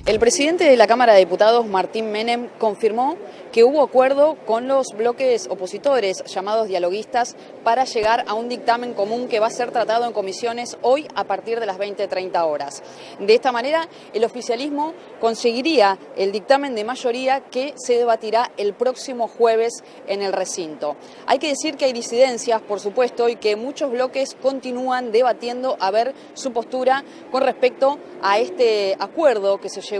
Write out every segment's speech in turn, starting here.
El presidente de la Cámara de Diputados, Martín Menem, confirmó que hubo acuerdo con los bloques opositores, llamados dialoguistas, para llegar a un dictamen común que va a ser tratado en comisiones hoy a partir de las 20:30 horas. De esta manera, el oficialismo conseguiría el dictamen de mayoría que se debatirá el próximo jueves en el recinto. Hay que decir que hay disidencias, por supuesto, y que muchos bloques continúan debatiendo a ver su postura con respecto a este acuerdo que se llegó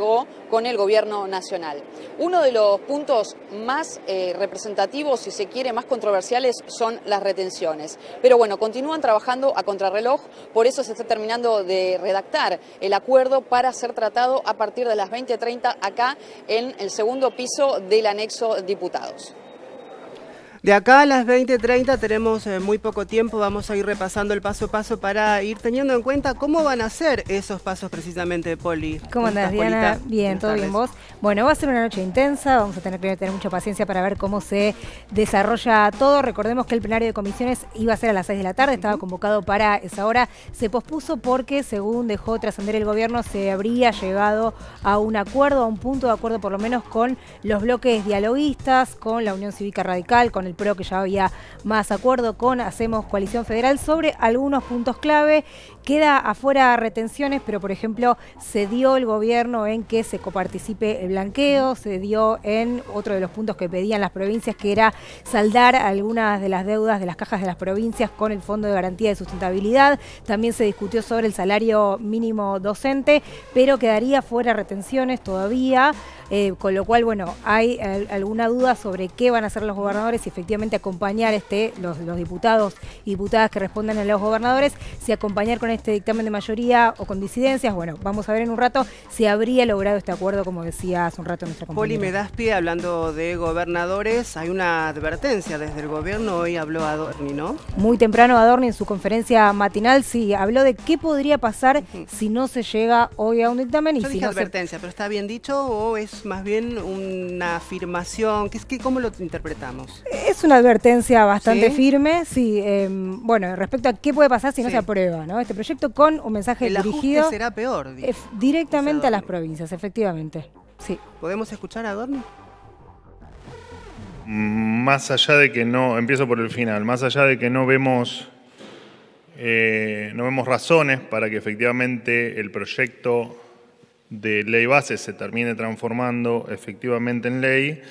con el gobierno nacional. Uno de los puntos más representativos, si se quiere, más controversiales, son las retenciones. Pero bueno, continúan trabajando a contrarreloj, por eso se está terminando de redactar el acuerdo para ser tratado a partir de las 20:30 acá en el segundo piso del anexo Diputados. De acá a las 20:30 tenemos muy poco tiempo, vamos a ir repasando el paso a paso para ir teniendo en cuenta cómo van a ser esos pasos precisamente, Poli. ¿Cómo andás, Diana? Bien, ¿todo bien vos? Bueno, va a ser una noche intensa, vamos a tener que tener mucha paciencia para ver cómo se desarrolla todo. Recordemos que el plenario de comisiones iba a ser a las 6 de la tarde, estaba convocado para esa hora, se pospuso porque, según dejó trascender el gobierno, se habría llegado a un acuerdo, a un punto de acuerdo por lo menos con los bloques dialoguistas, con la Unión Cívica Radical, con el PRO, que ya había más acuerdo, con Hacemos Coalición Federal sobre algunos puntos clave. Queda afuera retenciones, pero por ejemplo se dio el gobierno en que se coparticipe el blanqueo, se dio en otro de los puntos que pedían las provincias, que era saldar algunas de las deudas de las cajas de las provincias con el Fondo de Garantía de Sustentabilidad. También se discutió sobre el salario mínimo docente, pero quedaría fuera retenciones todavía, con lo cual, bueno, hay alguna duda sobre qué van a hacer los gobernadores, si efectivamente acompañar los diputados y diputadas que respondan a los gobernadores, si acompañar con este dictamen de mayoría o con disidencias. Bueno, vamos a ver en un rato si habría logrado este acuerdo, como decía hace un rato nuestra compañera. Poli, me das pie, hablando de gobernadores, hay una advertencia desde el gobierno, hoy habló Adorni, ¿no? Muy temprano Adorni en su conferencia matinal, sí, habló de qué podría pasar si no se llega hoy a un dictamen. Yo dije advertencia, pero ¿está bien dicho o es más bien una afirmación? ¿Cómo lo interpretamos? Es una advertencia bastante firme, sí. Bueno, respecto a qué puede pasar si no se aprueba, ¿no? Este proyecto, con un mensaje dirigido. El ajuste será peor, directamente a las provincias, efectivamente. Sí. ¿Podemos escuchar a Adorni? Más allá de que no, empiezo por el final, más allá de que no vemos razones para que efectivamente el proyecto de ley base se termine transformando efectivamente en ley,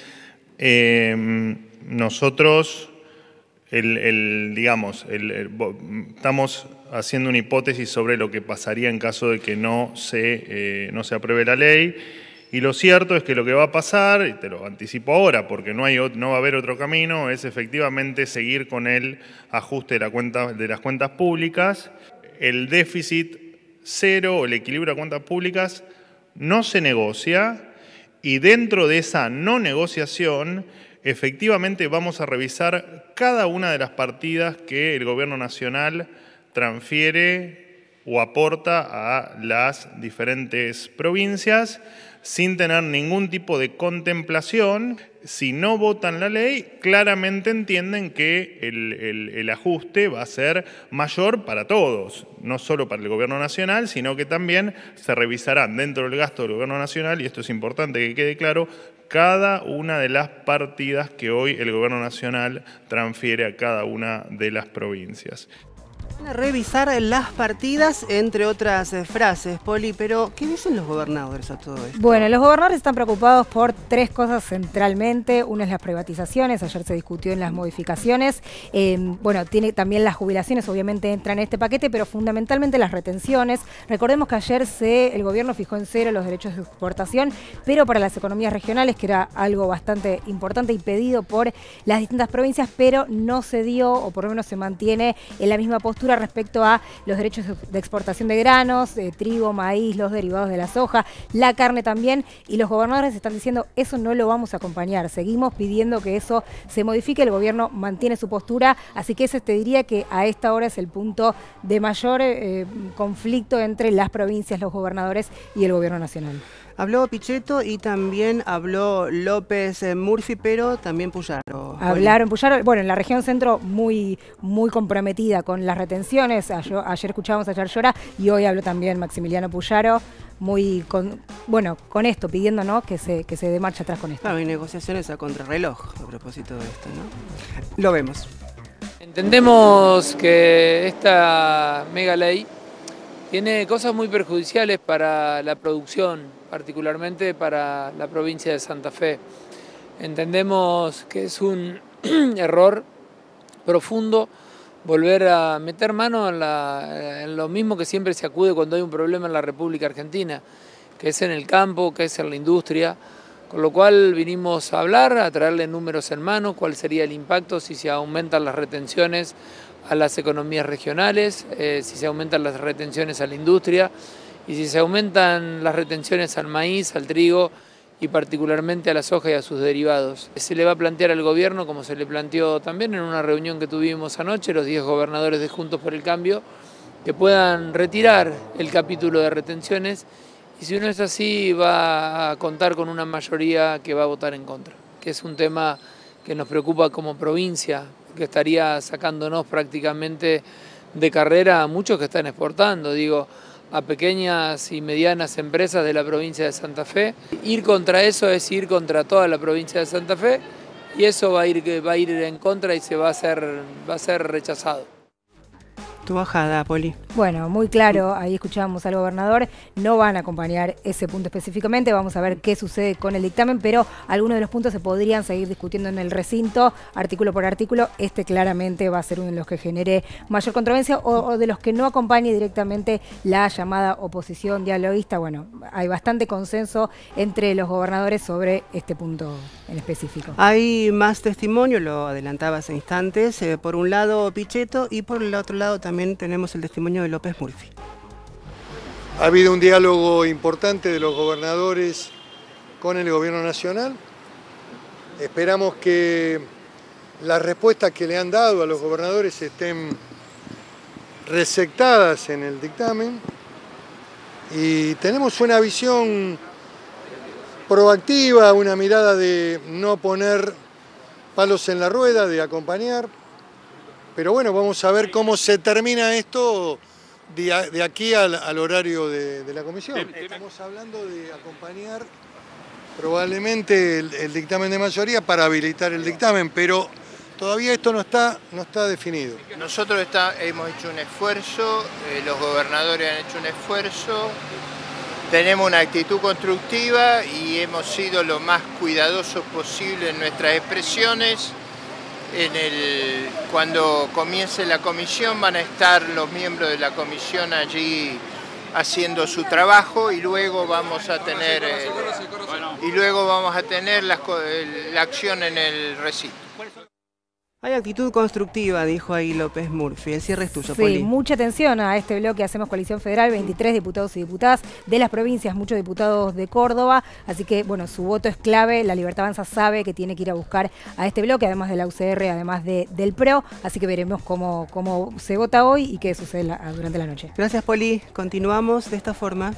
nosotros estamos haciendo una hipótesis sobre lo que pasaría en caso de que no se apruebe la ley. Y lo cierto es que lo que va a pasar, y te lo anticipo ahora porque no va a haber otro camino, es efectivamente seguir con el ajuste de las cuentas públicas. El déficit cero o el equilibrio de cuentas públicas no se negocia, y dentro de esa no negociación efectivamente vamos a revisar cada una de las partidas que el gobierno nacional transfiere o aporta a las diferentes provincias sin tener ningún tipo de contemplación. Si no votan la ley, claramente entienden que el ajuste va a ser mayor para todos, no solo para el gobierno nacional, sino que también se revisarán dentro del gasto del gobierno nacional, y esto es importante que quede claro, cada una de las partidas que hoy el gobierno nacional transfiere a cada una de las provincias. Revisar las partidas, entre otras frases, Poli, pero ¿qué dicen los gobernadores a todo esto? Bueno, los gobernadores están preocupados por tres cosas centralmente. Una es las privatizaciones, ayer se discutió en las modificaciones. Bueno, tiene también las jubilaciones, obviamente entran en este paquete, pero fundamentalmente las retenciones. Recordemos que ayer el gobierno fijó en cero los derechos de exportación, pero para las economías regionales, que era algo bastante importante y pedido por las distintas provincias, pero no se dio, o por lo menos se mantiene en la misma postura respecto a los derechos de exportación de granos, de trigo, maíz, los derivados de la soja, la carne también, y los gobernadores están diciendo eso no lo vamos a acompañar, seguimos pidiendo que eso se modifique, el gobierno mantiene su postura, así que ese te diría que a esta hora es el punto de mayor conflicto entre las provincias, los gobernadores y el gobierno nacional. Habló Pichetto y también habló López Murphy, pero también Puyaro. Hablaron Puyaro, bueno, en la región centro muy comprometida con las retenciones. Ayer escuchábamos a Yarlora y hoy habló también Maximiliano Puyaro, con esto, pidiendo, ¿no?, que se dé marcha atrás con esto. Claro, hay negociaciones a contrarreloj a propósito de esto, ¿no? Lo vemos. Entendemos que esta mega ley tiene cosas muy perjudiciales para la producción, particularmente para la provincia de Santa Fe. Entendemos que es un error profundo volver a meter mano en lo mismo que siempre se acude cuando hay un problema en la República Argentina, que es en el campo, que es en la industria, con lo cual vinimos a hablar, a traerle números en mano, cuál sería el impacto si se aumentan las retenciones a las economías regionales, si se aumentan las retenciones a la industria y si se aumentan las retenciones al maíz, al trigo y particularmente a la soja y a sus derivados. Se le va a plantear al gobierno, como se le planteó también en una reunión que tuvimos anoche, los 10 gobernadores de Juntos por el Cambio, que puedan retirar el capítulo de retenciones y si no es así va a contar con una mayoría que va a votar en contra, que es un tema que nos preocupa como provincia, que estaría sacándonos prácticamente de carrera a muchos que están exportando, a pequeñas y medianas empresas de la provincia de Santa Fe. Ir contra eso es ir contra toda la provincia de Santa Fe y eso va a ir en contra y va a ser rechazado. Tu bajada, Poli. Bueno, muy claro, ahí escuchábamos al gobernador, no van a acompañar ese punto específicamente, vamos a ver qué sucede con el dictamen, pero algunos de los puntos se podrían seguir discutiendo en el recinto, artículo por artículo. Este claramente va a ser uno de los que genere mayor controversia o de los que no acompañe directamente la llamada oposición dialoguista. Bueno, hay bastante consenso entre los gobernadores sobre este punto en específico. Hay más testimonio, lo adelantaba hace instantes, por un lado Pichetto y por el otro lado también tenemos el testimonio de López Murphy. Ha habido un diálogo importante de los gobernadores con el gobierno nacional. Esperamos que las respuestas que le han dado a los gobernadores estén receptadas en el dictamen y tenemos una visión proactiva, una mirada de no poner palos en la rueda, de acompañar. Pero bueno, vamos a ver cómo se termina esto de aquí al horario de la comisión. Estamos hablando de acompañar probablemente el dictamen de mayoría para habilitar el dictamen, pero todavía esto no está definido. Nosotros hemos hecho un esfuerzo, los gobernadores han hecho un esfuerzo, tenemos una actitud constructiva y hemos sido lo más cuidadosos posible en nuestras expresiones. Cuando comience la comisión van a estar los miembros de la comisión allí haciendo su trabajo y luego vamos a tener la acción en el recinto. Hay actitud constructiva, dijo ahí López Murphy. El cierre es tuyo, Poli. Sí, mucha atención a este bloque. Hacemos Coalición Federal, 23 diputados y diputadas de las provincias, muchos diputados de Córdoba. Así que, bueno, su voto es clave. La Libertad Avanza sabe que tiene que ir a buscar a este bloque, además de la UCR, además del PRO. Así que veremos cómo se vota hoy y qué sucede durante la noche. Gracias, Poli. Continuamos de esta forma.